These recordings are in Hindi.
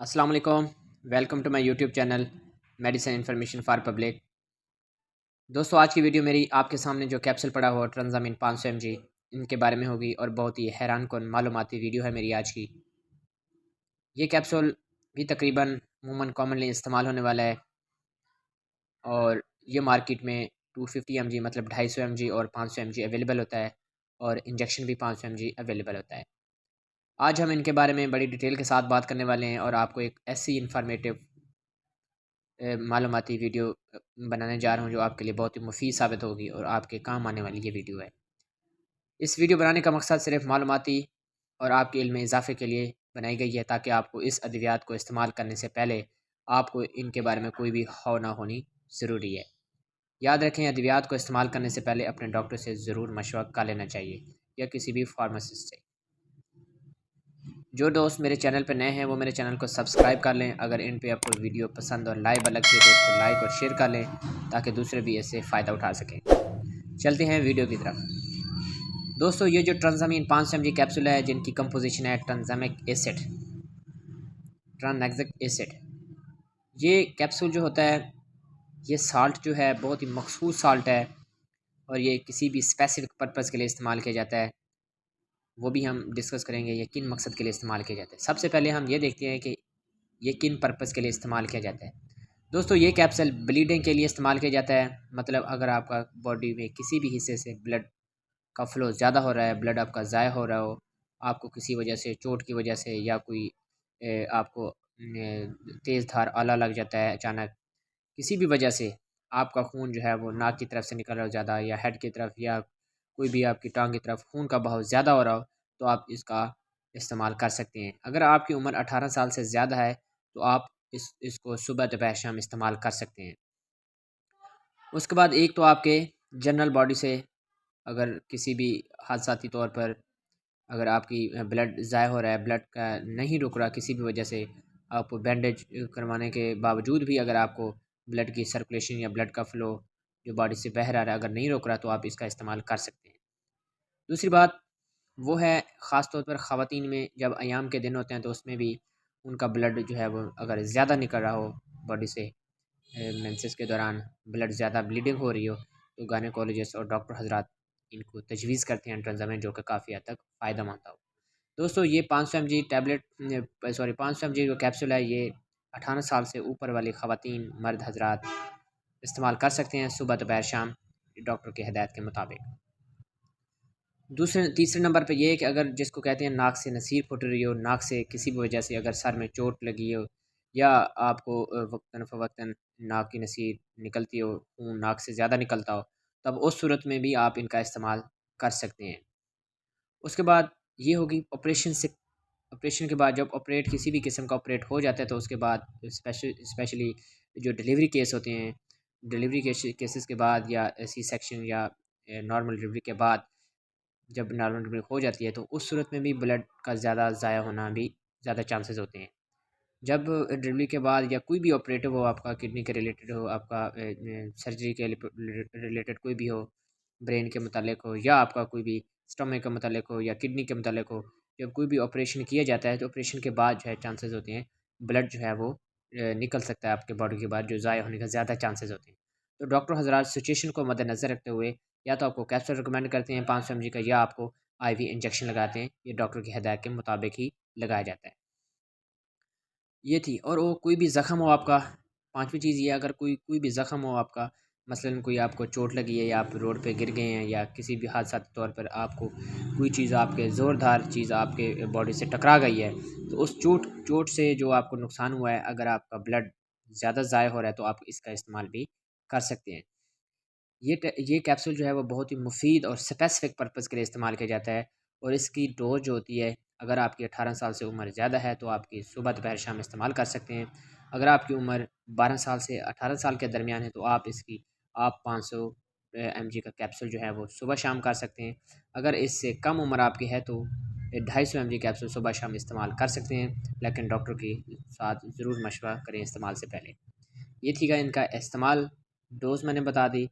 अस्सलाम वालेकुम। Welcome to my YouTube channel medicine information for public. दोस्तों, आज की वीडियो मेरी आपके सामने जो कैप्सूल पड़ा हुआ ट्रांजामिन 500 mg इनके बारे में होगी और बहुत ही हैरान कौन मालूमाती वीडियो है मेरी आज की। ये कैप्सूल भी तकरीबन अमूमन कॉमनली इस्तेमाल होने वाला है और ये मार्केट में 250 mg मतलब 250 mg और 500 mg अवेलेबल होता है और इंजेक्शन भी 500 mg अवेलेबल होता है। आज हम इनके बारे में बड़ी डिटेल के साथ बात करने वाले हैं और आपको एक ऐसी इन्फॉर्मेटिव मालूमाती वीडियो बनाने जा रहा हूँ जो आपके लिए बहुत ही मुफीद साबित होगी और आपके काम आने वाली ये वीडियो है। इस वीडियो बनाने का मकसद सिर्फ मालूमाती और आपके इल्म में इजाफे के लिए बनाई गई है ताकि आपको इस अद्वियात को इस्तेमाल करने से पहले आपको इनके बारे में कोई भी खौफ ना होनी ज़रूरी है। याद रखें, अद्वियात को इस्तेमाल करने से पहले अपने डॉक्टर से ज़रूर मशवरा कर लेना चाहिए या किसी भी फार्मासिस्ट से। जो दोस्त मेरे चैनल पर नए हैं वो मेरे चैनल को सब्सक्राइब कर लें। अगर इन पे आपको वीडियो पसंद और लाइव लगती है तो उसको लाइक और शेयर कर लें ताकि दूसरे भी इससे फ़ायदा उठा सकें। चलते हैं वीडियो की तरफ। दोस्तों, ये जो ट्रांजामिन 500 mg कैप्सूल है जिनकी कंपोजिशन है ट्रांजैक्सिक एसिड। ये कैप्सूल जो होता है ये साल्ट जो है बहुत ही मखसूस साल्ट है और ये किसी भी स्पेसिफिक पर्पज़ के लिए इस्तेमाल किया जाता है। वो भी हम डिस्कस करेंगे ये किन मकसद के लिए इस्तेमाल किया जाता है। सबसे पहले हम ये देखते हैं कि ये किन पर्पज़ के लिए इस्तेमाल किया जाता है। दोस्तों, ये कैप्सूल ब्लीडिंग के लिए इस्तेमाल किया जाता है। मतलब अगर आपका बॉडी में किसी भी हिस्से से ब्लड का फ़्लो ज़्यादा हो रहा है, ब्लड आपका ज़ाया हो रहा हो, आपको किसी वजह से चोट की वजह से या कोई आपको तेज़ धार आला लग जाता है अचानक, किसी भी वजह से आपका खून जो है वो नाक की तरफ से निकल रहा हो ज़्यादा या हेड की तरफ या कोई भी आपकी टांग की तरफ खून का बहाव ज़्यादा हो रहा हो तो आप इसका इस्तेमाल कर सकते हैं। अगर आपकी उम्र 18 साल से ज़्यादा है तो आप इसको सुबह दोपहर शाम इस्तेमाल कर सकते हैं। उसके बाद एक तो आपके जनरल बॉडी से अगर किसी भी हादसाती तौर पर अगर आपकी ब्लड ज़ाया हो रहा है, ब्लड का नहीं रुक रहा किसी भी वजह से, आप बैंडेज करवाने के बावजूद भी अगर आपको ब्लड की सर्कुलेशन या ब्लड का फ़्लो जो बॉडी से बह रहा है अगर नहीं रुक रहा तो आप इसका इस्तेमाल कर सकते हैं। दूसरी बात वो है ख़ास तौर पर ख़वातीन में जब अयाम के दिन होते हैं तो उसमें भी उनका ब्लड जो है वो अगर ज़्यादा निकल रहा हो बॉडी से मेंसेस के दौरान ब्लड ज़्यादा ब्लीडिंग हो रही हो तो गायनेकोलॉजिस्ट और डॉक्टर हजरात इनको तजवीज़ करते हैं ट्रांजामिन जो कि काफ़ी हद तक फ़ायदा मंद हो। दोस्तों, ये 500 mg टैबलेट 500 mg जो कैप्सूल है ये 18 साल से ऊपर वाली ख़वातीन मर्द हजरात इस्तेमाल कर सकते हैं सुबह दोपहर शाम डॉक्टर की हिदायत के मुताबिक। तीसरे नंबर पे ये है कि अगर जिसको कहते हैं नाक से नसीर फुट रही हो, नाक से किसी भी वजह से अगर सर में चोट लगी हो या आपको वक्तन फ़वक्तन नाक की नसीर निकलती हो, खून नाक से ज़्यादा निकलता हो, तब उस सूरत में भी आप इनका इस्तेमाल कर सकते हैं। उसके बाद ये होगी ऑपरेशन के बाद जब ऑपरेट किसी भी किस्म का ऑपरेट हो जाता है तो उसके बाद स्पेशली जो डिलीवरी केस होते हैं, डिलीवरी केसेस के बाद या सी सेक्शन या नॉर्मल डिलीवरी के बाद जब नॉर्मल डिलीवरी हो जाती है तो उस सूरत में भी ब्लड का ज़्यादा ज़ाया होना भी ज़्यादा चांसेस होते हैं। जब डिलीवरी के बाद या कोई भी ऑपरेटिव हो, आपका किडनी के रिलेटेड हो, आपका सर्जरी के रिलेटेड कोई भी हो, ब्रेन के मतलब हो या आपका कोई भी स्टमक के मतलब हो या किडनी के मतलब हो, जब कोई भी ऑपरेशन किया जाता है तो ऑपरेशन के बाद जो है चांसेस होते हैं ब्लड जो है वो निकल सकता है आपके बॉडी के बाद जो ज़ाया होने का ज़्यादा चांसेस होते हैं। तो डॉक्टर हजरात सिचुएशन को मद्देनज़र रखते हुए या तो आपको कैप्सूल रिकमेंड करते हैं 500 mg का या आपको आईवी इंजेक्शन लगाते हैं। ये डॉक्टर की हिदायत के मुताबिक ही लगाया जाता है। ये थी और वो कोई भी ज़ख़म हो आपका, पाँचवीं चीज़ ये अगर कोई कोई भी ज़ख़म हो आपका, मसलन कोई आपको चोट लगी है या आप रोड पे गिर गए हैं या किसी भी हादसाती तौर पर आपको कोई चीज़ आपके ज़ोरदार चीज़ आपके बॉडी से टकरा गई है, तो उस चोट चोट से जो आपको नुकसान हुआ है अगर आपका ब्लड ज़्यादा ज़ाया हो रहा है तो आप इसका इस्तेमाल भी कर सकते हैं। ये कैप्सूल जो है वो बहुत ही मुफ़ीद और स्पेसिफ़िक पर्पज़ के लिए इस्तेमाल किया जाता है और इसकी डोज़ जो होती है अगर आपकी 18 साल से उम्र ज़्यादा है तो आपकी सुबह दोपहर शाम इस्तेमाल कर सकते हैं। अगर आपकी उम्र 12 साल से 18 साल के दरमियान है तो आप 500 mg का कैप्सूल जो है वो सुबह शाम कर सकते हैं। अगर इससे कम उम्र आपकी है तो 250 mg कैप्सूल सुबह शाम इस्तेमाल कर सकते हैं, लेकिन डॉक्टर के साथ ज़रूर मशवरा करें इस्तेमाल से पहले। ये थी इनका इस्तेमाल, डोज़ मैंने बता दी।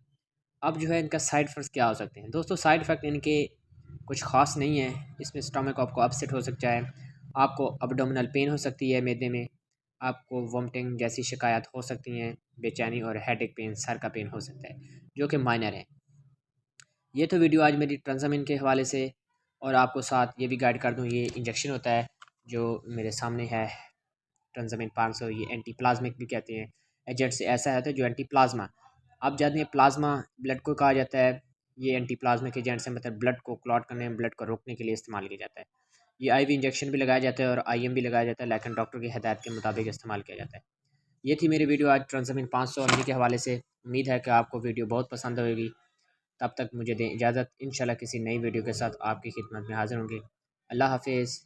अब जो है इनका साइड इफ़ेक्ट्स क्या हो सकते हैं। दोस्तों, साइड इफ़ेक्ट इनके कुछ ख़ास नहीं है। इसमें स्टमक आपको अपसेट हो सकता है, आपको अब्डोमिनल पेन हो सकती है मैदे में, आपको वोमिटिंग जैसी शिकायत हो सकती हैं, बेचैनी और हेडेक पेन, सर का पेन हो सकता है, जो कि माइनर है। ये तो वीडियो आज मेरी ट्रांसमिन के हवाले से, और आपको साथ ये भी गाइड कर दूँ, ये इंजेक्शन होता है जो मेरे सामने है, ट्रांसमिन 500। ये एंटी प्लाज्मिक भी कहते हैं, एजेंट से ऐसा है जो एंटी प्लाज्मा, आप जानते हैं प्लाज्मा ब्लड को कहा जाता है। ये एंटी प्लाज्मिक एजेंट से मतलब ब्लड को क्लॉट करने, ब्लड को रोकने के लिए इस्तेमाल किया जाता है। ये आईवी इंजेक्शन भी लगाया जाता है और आईएम भी लगाया जाता है, लेकिन डॉक्टर की हिदायत के मुताबिक इस्तेमाल किया जाता है। ये थी मेरी वीडियो आज ट्रांसमिन 500 और के हवाले से। उम्मीद है कि आपको वीडियो बहुत पसंद होगी। तब तक मुझे दें इजाज़त, इंशाल्लाह किसी नई वीडियो के साथ आपकी खिदमत में हाज़िर होंगे। अल्लाह हाफ़िज़।